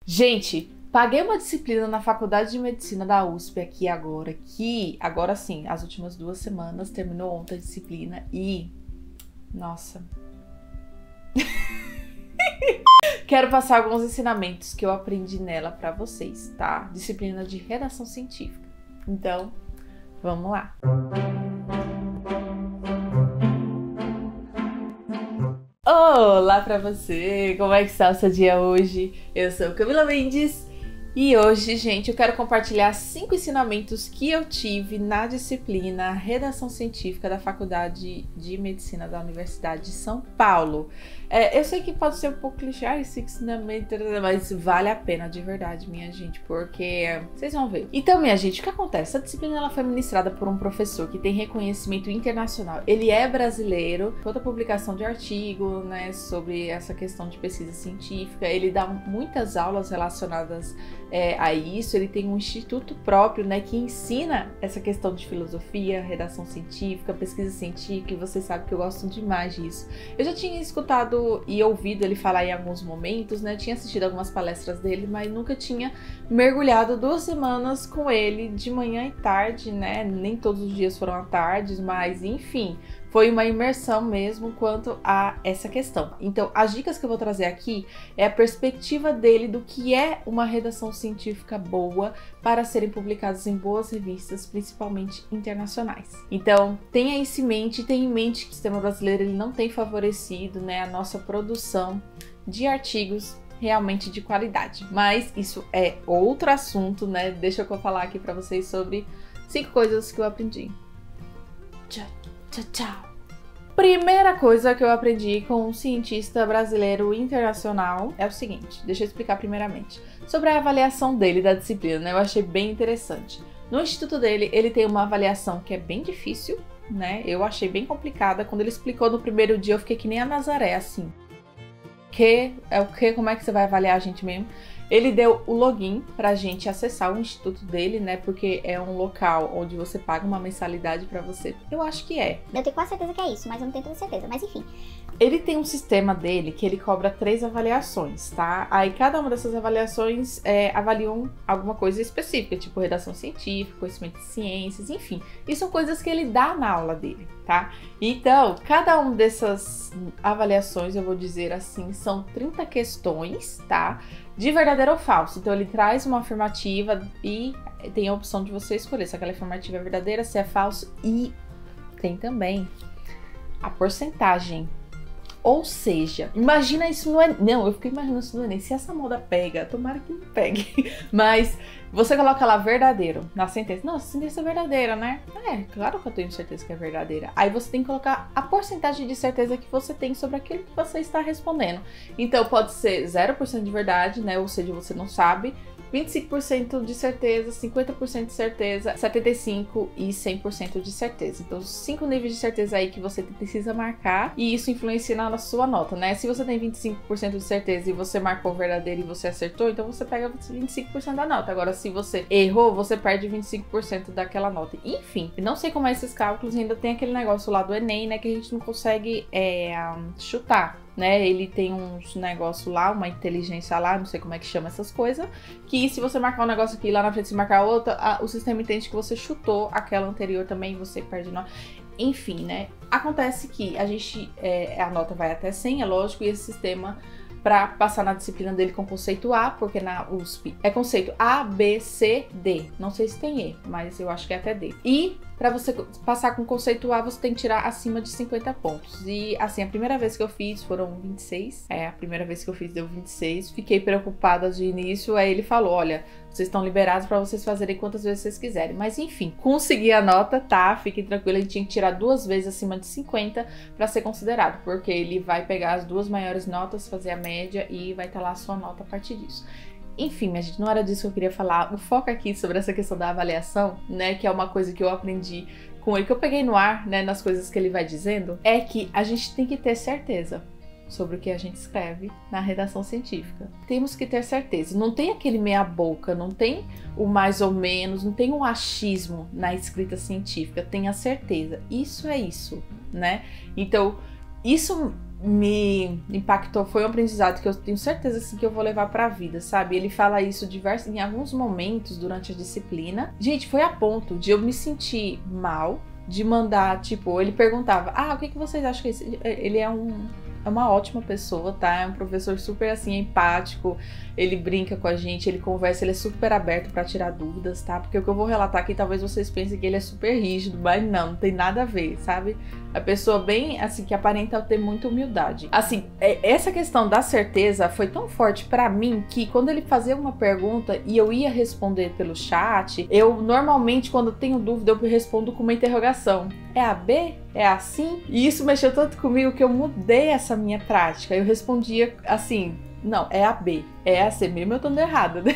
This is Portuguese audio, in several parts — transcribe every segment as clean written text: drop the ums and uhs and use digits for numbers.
Gente, paguei uma disciplina na Faculdade de Medicina da USP aqui agora, que agora sim, as últimas 2 semanas, terminou ontem a disciplina e... Nossa... Quero passar alguns ensinamentos que eu aprendi nela pra vocês, tá? Disciplina de redação científica. Então, vamos lá! Olá pra você! Como é que está o seu dia hoje? Eu sou Camila Mendes e hoje, gente, eu quero compartilhar 5 ensinamentos que eu tive na disciplina Redação Científica da Faculdade de Medicina da Universidade de São Paulo. Eu sei que pode ser um pouco clichê, esse ensinamento, mas vale a pena de verdade, minha gente, porque vocês vão ver. Então, minha gente, o que acontece? Essa disciplina ela foi ministrada por um professor que tem reconhecimento internacional. Ele é brasileiro, toda publicação de artigo, né, sobre essa questão de pesquisa científica. Ele dá muitas aulas relacionadas a isso. Ele tem um instituto próprio, né, que ensina essa questão de filosofia, redação científica, pesquisa científica, e vocês sabem que eu gosto demais disso. Eu já tinha escutado e ouvido ele falar em alguns momentos, né? Tinha assistido algumas palestras dele, mas nunca tinha mergulhado 2 semanas com ele de manhã e tarde, né? Nem todos os dias foram à tarde, mas enfim, foi uma imersão mesmo quanto a essa questão. Então, as dicas que eu vou trazer aqui é a perspectiva dele do que é uma redação científica boa para serem publicadas em boas revistas, principalmente internacionais. Então, tenha isso em mente, tenha em mente que o sistema brasileiro ele não tem favorecido, né, a nossa produção de artigos realmente de qualidade. Mas isso é outro assunto, né? Deixa eu falar aqui para vocês sobre 5 coisas que eu aprendi. Tchau, tchau, tchau. Primeira coisa que eu aprendi com um cientista brasileiro internacional é o seguinte, deixa eu explicar primeiramente, sobre a avaliação dele da disciplina, né? Eu achei bem interessante. No instituto dele, ele tem uma avaliação que é bem difícil, né? Eu achei bem complicada. Quando ele explicou no primeiro dia, eu fiquei que nem a Nazaré, assim. Como é que você vai avaliar a gente mesmo? Ele deu o login pra gente acessar o instituto dele, né? Porque é um local onde você paga uma mensalidade pra você. Eu acho que é. Eu tenho quase certeza que é isso, mas eu não tenho toda certeza. Mas enfim. Ele tem um sistema dele que ele cobra 3 avaliações, tá? Aí cada uma dessas avaliações avaliam alguma coisa específica, tipo redação científica, conhecimento de ciências, enfim. E são coisas que ele dá na aula dele, tá? Então, cada uma dessas avaliações, eu vou dizer assim, são 30 questões, tá? De verdadeiro ou falso. Então ele traz uma afirmativa e tem a opção de você escolher se aquela afirmativa é verdadeira, se é falso, e tem também a porcentagem. Ou seja, imagina isso no Enem. Não, eu fiquei imaginando isso no Enem. Se essa moda pega, tomara que não pegue. Mas você coloca lá verdadeiro na sentença. Não, essa sentença é verdadeira, né? É, claro que eu tenho certeza que é verdadeira. Aí você tem que colocar a porcentagem de certeza que você tem sobre aquilo que você está respondendo. Então pode ser 0% de verdade, né? Ou seja, você não sabe. 25% de certeza, 50% de certeza, 75% e 100% de certeza. Então, 5 níveis de certeza aí que você precisa marcar e isso influencia na sua nota, né? Se você tem 25% de certeza e você marcou verdadeiro e você acertou, então você pega 25% da nota. Agora, se você errou, você perde 25% daquela nota. Enfim, não sei como é esses cálculos, ainda tem aquele negócio lá do Enem, né, que a gente não consegue chutar. Né, ele tem uns negócio lá, uma inteligência lá, não sei como é que chama essas coisas, que se você marcar um negócio aqui lá na frente, se marcar outra, o sistema entende que você chutou aquela anterior também e você perde nota. Enfim, né, acontece que a nota vai até 100, é lógico, e esse sistema, para passar na disciplina dele com conceito A, porque na USP é conceito A, B, C, D. Não sei se tem E, mas eu acho que é até D. E para você passar com conceito A, você tem que tirar acima de 50 pontos. E assim, a primeira vez que eu fiz foram 26. A primeira vez que eu fiz deu 26. Fiquei preocupada de início, aí ele falou, olha, vocês estão liberados para vocês fazerem quantas vezes vocês quiserem. Mas enfim, consegui a nota, tá? Fiquem tranquilos, ele tinha que tirar 2 vezes acima de 50 para ser considerado, porque ele vai pegar as 2 maiores notas, fazer a média e vai estar lá a sua nota a partir disso. Enfim, minha gente, não era disso que eu queria falar. O foco aqui sobre essa questão da avaliação, né, que é uma coisa que eu aprendi com ele, que eu peguei no ar, né, nas coisas que ele vai dizendo, é que a gente tem que ter certeza sobre o que a gente escreve na redação científica. Temos que ter certeza. Não tem aquele meia boca, não tem o mais ou menos, não tem um achismo na escrita científica, tem a certeza. Isso é isso, né? Então, isso me impactou, foi um aprendizado que eu tenho certeza assim, que eu vou levar pra vida, sabe? Ele fala isso em alguns momentos durante a disciplina. Gente, foi a ponto de eu me sentir mal, de mandar, tipo, ele perguntava, o que vocês acham que ele é uma ótima pessoa, tá? É um professor super, assim, empático, ele brinca com a gente, ele conversa, ele é super aberto pra tirar dúvidas, tá? Porque o que eu vou relatar aqui, talvez vocês pensem que ele é super rígido, mas não tem nada a ver, sabe? A pessoa bem, assim, que aparenta ter muita humildade. Assim, essa questão da certeza foi tão forte pra mim que quando ele fazia uma pergunta e eu ia responder pelo chat, eu normalmente, quando tenho dúvida, eu respondo com uma interrogação. É a B? É assim? E isso mexeu tanto comigo que eu mudei essa minha prática. Eu respondia assim, não, é a B, é a C, mesmo eu tô errada, né?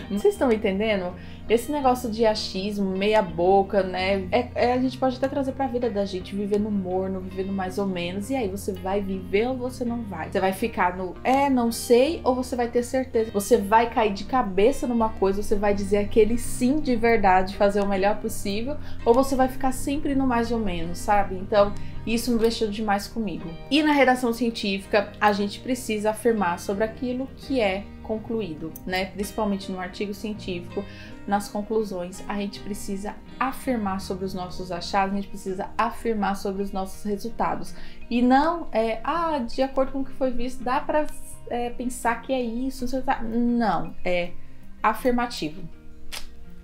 Vocês estão entendendo? Esse negócio de achismo, meia boca, né? A gente pode até trazer pra vida da gente, vivendo morno, vivendo mais ou menos. E aí, você vai viver ou você não vai? Você vai ficar no não sei, ou você vai ter certeza? Você vai cair de cabeça numa coisa, você vai dizer aquele sim de verdade, fazer o melhor possível, ou você vai ficar sempre no mais ou menos, sabe? Então, isso me mexeu demais comigo. E na redação científica, a gente precisa afirmar sobre aquilo que é concluído, né? Principalmente no artigo científico, nas conclusões, a gente precisa afirmar sobre os nossos achados, a gente precisa afirmar sobre os nossos resultados. E não de acordo com o que foi visto, dá pra pensar que é isso, não, é afirmativo.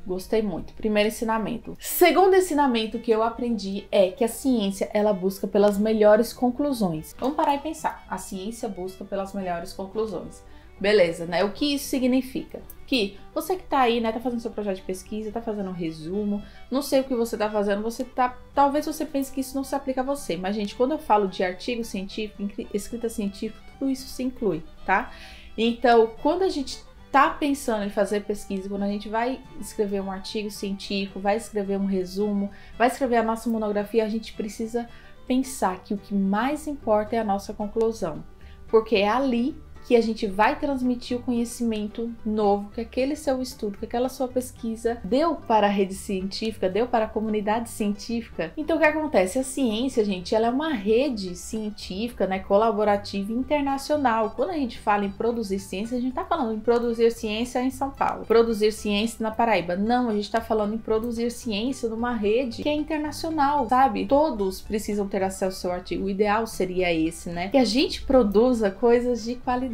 Gostei muito. Primeiro ensinamento. Segundo ensinamento que eu aprendi é que a ciência, ela busca pelas melhores conclusões. Vamos parar e pensar. A ciência busca pelas melhores conclusões. Beleza, né? O que isso significa? Que você que tá aí, né, tá fazendo seu projeto de pesquisa, tá fazendo um resumo, não sei o que você tá fazendo, talvez você pense que isso não se aplica a você, mas, gente, quando eu falo de artigo científico, escrita científica, tudo isso se inclui, tá? Então, quando a gente tá pensando em fazer pesquisa, quando a gente vai escrever um artigo científico, vai escrever um resumo, vai escrever a nossa monografia, a gente precisa pensar que o que mais importa é a nossa conclusão, porque é ali que a gente vai transmitir o conhecimento novo que aquele seu estudo, que aquela sua pesquisa deu para a rede científica, deu para a comunidade científica. Então o que acontece? A ciência, gente, ela é uma rede científica, né, colaborativa internacional. Quando a gente fala em produzir ciência, a gente está falando em produzir ciência em São Paulo, produzir ciência na Paraíba. Não, a gente está falando em produzir ciência numa rede que é internacional, sabe? Todos precisam ter acesso ao seu artigo. O ideal seria esse, né? Que a gente produza coisas de qualidade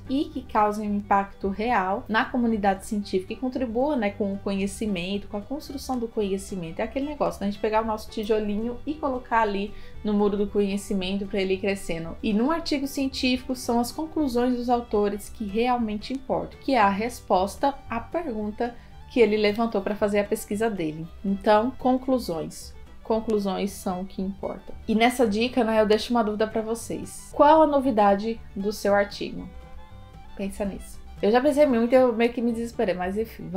e que causem um impacto real na comunidade científica e contribua, né, com o conhecimento, com a construção do conhecimento. É aquele negócio, né, a gente pegar o nosso tijolinho e colocar ali no muro do conhecimento para ele ir crescendo. E num artigo científico são as conclusões dos autores que realmente importam, que é a resposta à pergunta que ele levantou para fazer a pesquisa dele. Então, conclusões. Conclusões são o que importa. E nessa dica, né, eu deixo uma dúvida para vocês. Qual a novidade do seu artigo? Pensa nisso. Eu já pensei muito, eu meio que me desesperei, mas enfim,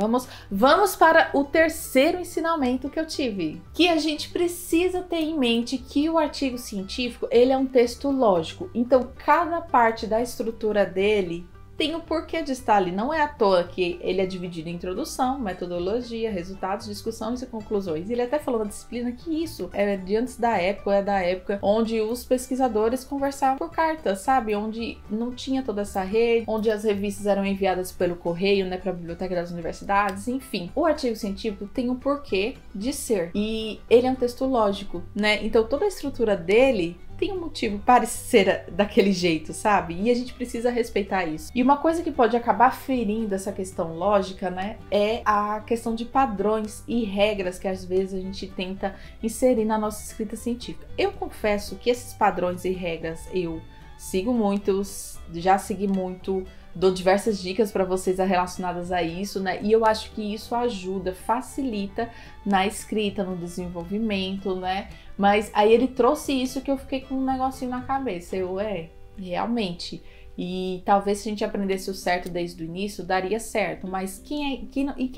vamos para o terceiro ensinamento que eu tive. Que a gente precisa ter em mente que o artigo científico, ele é um texto lógico. Então, cada parte da estrutura dele tem o porquê de estar ali. Não é à toa que ele é dividido em introdução, metodologia, resultados, discussões e conclusões. Ele até falou na disciplina que isso é de antes da época, é da época onde os pesquisadores conversavam por carta, sabe? Onde não tinha toda essa rede, onde as revistas eram enviadas pelo correio, né, para a biblioteca das universidades, enfim. O artigo científico tem um porquê de ser e ele é um texto lógico, né? Então toda a estrutura dele tem um motivo para ser daquele jeito, sabe? E a gente precisa respeitar isso. E uma coisa que pode acabar ferindo essa questão lógica, né, é a questão de padrões e regras que às vezes a gente tenta inserir na nossa escrita científica. Eu confesso que esses padrões e regras eu sigo muitos, já segui muito, dou diversas dicas para vocês relacionadas a isso, né? E eu acho que isso ajuda, facilita na escrita, no desenvolvimento, né? Mas aí ele trouxe isso que eu fiquei com um negocinho na cabeça. Realmente. E talvez se a gente aprendesse o certo desde o início, daria certo. Mas quem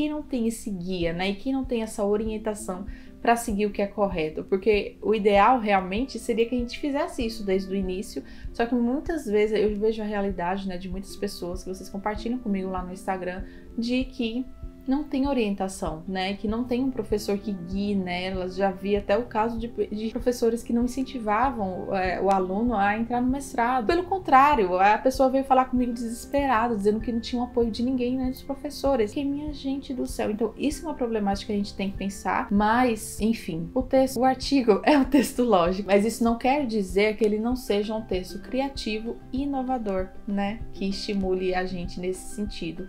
não tem esse guia, né? E quem não tem essa orientação para seguir o que é correto? Porque o ideal realmente seria que a gente fizesse isso desde o início. Só que muitas vezes eu vejo a realidade, né, de muitas pessoas que vocês compartilham comigo lá no Instagram, de que não tem orientação, né? Que não tem um professor que guie nelas. Já vi até o caso de professores que não incentivavam o aluno a entrar no mestrado. Pelo contrário, a pessoa veio falar comigo desesperada, dizendo que não tinha o apoio de ninguém, né, dos professores. Que minha gente do céu. Então, isso é uma problemática que a gente tem que pensar. Mas, enfim, o artigo é um texto lógico, mas isso não quer dizer que ele não seja um texto criativo e inovador, né? Que estimule a gente nesse sentido.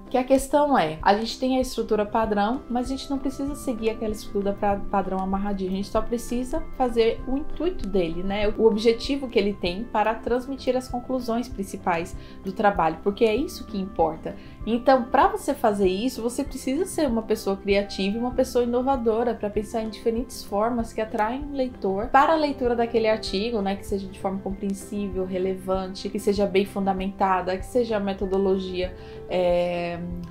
Que a questão é, a gente tem a estrutura padrão, mas a gente não precisa seguir aquela estrutura padrão amarradinha, a gente só precisa fazer o intuito dele, né? O objetivo que ele tem para transmitir as conclusões principais do trabalho, porque é isso que importa. Então, para você fazer isso, você precisa ser uma pessoa criativa e uma pessoa inovadora para pensar em diferentes formas que atraem o leitor para a leitura daquele artigo, né? Que seja de forma compreensível, relevante, que seja bem fundamentada, que seja a metodologia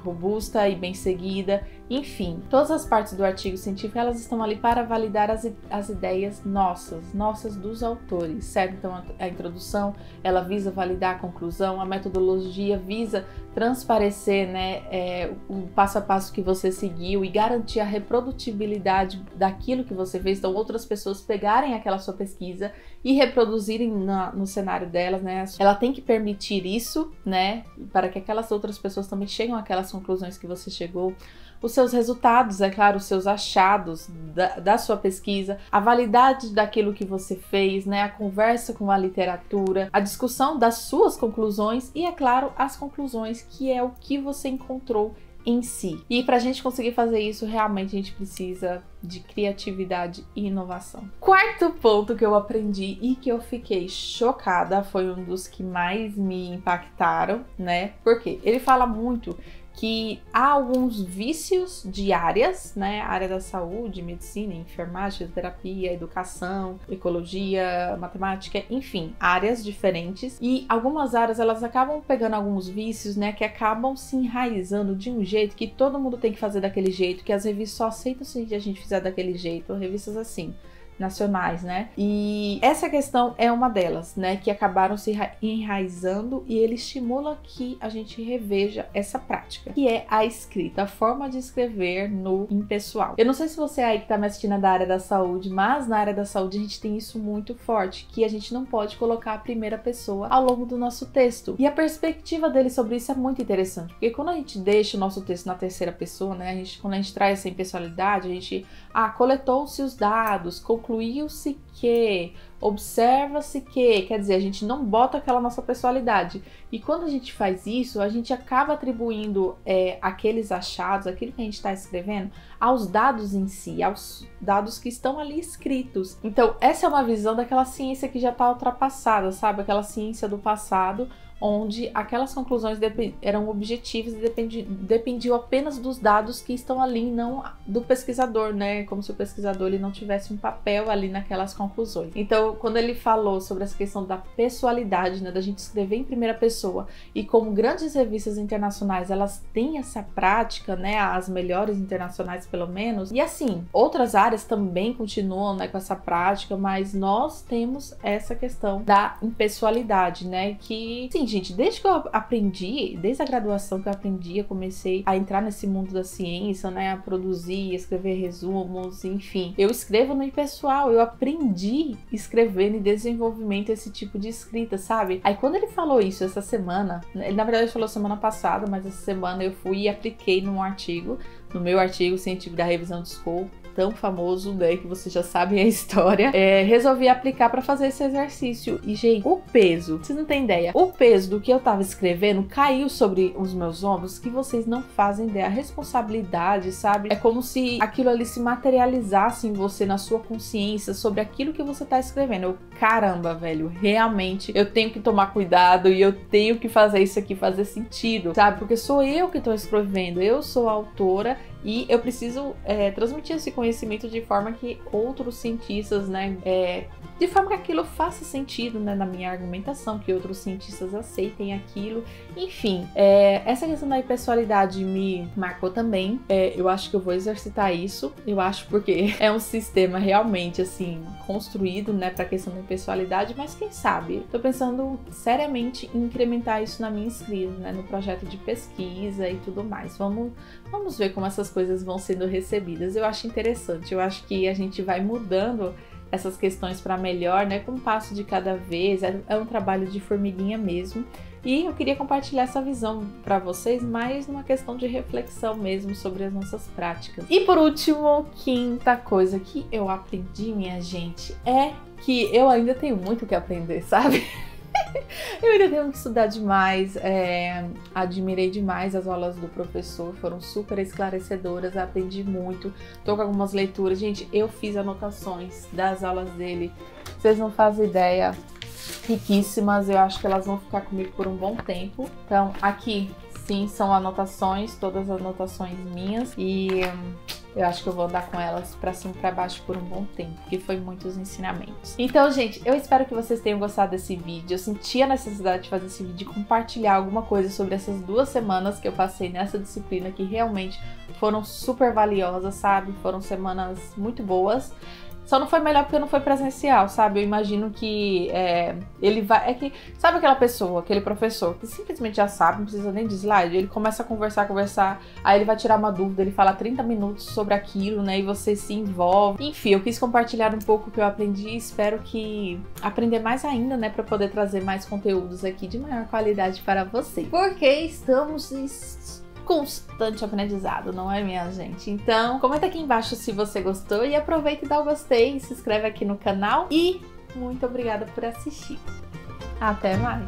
robusta e bem seguida. Enfim, todas as partes do artigo científico, elas estão ali para validar as ideias nossas dos autores, certo? Então, a introdução, ela visa validar a conclusão, a metodologia visa transparecer, né, o passo a passo que você seguiu e garantir a reprodutibilidade daquilo que você fez. Então, outras pessoas pegarem aquela sua pesquisa e reproduzirem no cenário delas, né? Ela tem que permitir isso, né, para que aquelas outras pessoas também cheguem àquelas conclusões que você chegou. Os seus resultados, é claro, os seus achados da sua pesquisa, a validade daquilo que você fez, né? A conversa com a literatura, a discussão das suas conclusões e, é claro, as conclusões, que é o que você encontrou em si. E para a gente conseguir fazer isso, realmente a gente precisa de criatividade e inovação. Quarto ponto que eu aprendi e que eu fiquei chocada, foi um dos que mais me impactaram, né? Porque ele fala muito que há alguns vícios de áreas, né? Área da saúde, medicina, enfermagem, terapia, educação, ecologia, matemática, enfim, áreas diferentes. E algumas áreas, elas acabam pegando alguns vícios, né? Que acabam se enraizando de um jeito que todo mundo tem que fazer daquele jeito, que as revistas só aceitam se a gente fizer daquele jeito, revistas assim, nacionais, né? E essa questão é uma delas, né? Que acabaram se enraizando, e ele estimula que a gente reveja essa prática, que é a escrita, a forma de escrever no impessoal. Eu não sei se você aí que tá me assistindo é da área da saúde, mas na área da saúde a gente tem isso muito forte, que a gente não pode colocar a primeira pessoa ao longo do nosso texto. E a perspectiva dele sobre isso é muito interessante, porque quando a gente deixa o nosso texto na terceira pessoa, né? Quando a gente traz essa impessoalidade, a gente coletou-se os dados, concluiu-se que, observa-se que, quer dizer, a gente não bota aquela nossa pessoalidade. E quando a gente faz isso, a gente acaba atribuindo aqueles achados, aquilo que a gente está escrevendo, aos dados em si, aos dados que estão ali escritos. Então, essa é uma visão daquela ciência que já está ultrapassada, sabe? Aquela ciência do passado, onde aquelas conclusões eram objetivas e dependiam apenas dos dados que estão ali, não do pesquisador, né? Como se o pesquisador ele não tivesse um papel ali naquelas conclusões. Então, quando ele falou sobre essa questão da pessoalidade, né, da gente escrever em primeira pessoa, e como grandes revistas internacionais, elas têm essa prática, né, as melhores internacionais pelo menos, e assim, outras áreas também continuam, né, com essa prática, mas nós temos essa questão da impessoalidade, né, que, sim, gente, desde que eu aprendi, desde a graduação que eu aprendi, eu comecei a entrar nesse mundo da ciência, né, a produzir, escrever resumos, enfim. Eu escrevo no impessoal, eu aprendi escrevendo e desenvolvimento esse tipo de escrita, sabe? Aí quando ele falou isso essa semana, ele na verdade falou semana passada, mas essa semana eu fui e apliquei num artigo, no meu artigo científico da revisão de Skoll, tão famoso, né, que vocês já sabem a história, resolvi aplicar para fazer esse exercício. E, gente, o peso, vocês não têm ideia, o peso do que eu tava escrevendo caiu sobre os meus ombros, que vocês não fazem ideia. A responsabilidade, sabe? É como se aquilo ali se materializasse em você, na sua consciência, sobre aquilo que você tá escrevendo. Eu, caramba, velho, realmente eu tenho que tomar cuidado e eu tenho que fazer isso aqui fazer sentido, sabe? Porque sou eu que tô escrevendo, eu sou a autora, e eu preciso transmitir esse conhecimento de forma que outros cientistas, né, de forma que aquilo faça sentido, né, na minha argumentação, que outros cientistas aceitem aquilo. Enfim, essa questão da impessoalidade me marcou também. Eu acho que eu vou exercitar isso. Eu acho porque é um sistema realmente, assim, construído, né, pra questão da impessoalidade, mas quem sabe? Tô pensando seriamente em incrementar isso na minha escrita, né, no projeto de pesquisa e tudo mais. Vamos ver como essas coisas vão sendo recebidas. Eu acho interessante. Eu acho que a gente vai mudando essas questões para melhor, né, com um passo de cada vez. É um trabalho de formiguinha mesmo. E eu queria compartilhar essa visão para vocês, mais numa questão de reflexão mesmo sobre as nossas práticas. E por último, quinta coisa que eu aprendi, minha gente, é que eu ainda tenho muito o que aprender, sabe? Eu ainda tenho que estudar demais, admirei demais as aulas do professor, foram super esclarecedoras, aprendi muito, tô com algumas leituras. Gente, eu fiz anotações das aulas dele, vocês não fazem ideia, riquíssimas, eu acho que elas vão ficar comigo por um bom tempo. Então, aqui, sim, são anotações, todas as anotações minhas, e eu acho que eu vou andar com elas pra cima e pra baixo por um bom tempo, porque foi muitos ensinamentos. Então, gente, eu espero que vocês tenham gostado desse vídeo. Eu senti a necessidade de fazer esse vídeo e compartilhar alguma coisa sobre essas 2 semanas que eu passei nessa disciplina, que realmente foram super valiosas, sabe? Foram semanas muito boas. Só não foi melhor porque não foi presencial, sabe? Eu imagino que ele vai... É que, sabe aquela pessoa, aquele professor que simplesmente já sabe, não precisa nem de slide? Ele começa a conversar, aí ele vai tirar uma dúvida, ele fala 30 minutos sobre aquilo, né? E você se envolve. Enfim, eu quis compartilhar um pouco o que eu aprendi e espero que aprender mais ainda, né? Pra poder trazer mais conteúdos aqui de maior qualidade para vocês. Porque estamos constante aprendizado, não é, minha gente? Então, comenta aqui embaixo se você gostou e aproveita e dá o gostei, se inscreve aqui no canal e muito obrigada por assistir. Até mais!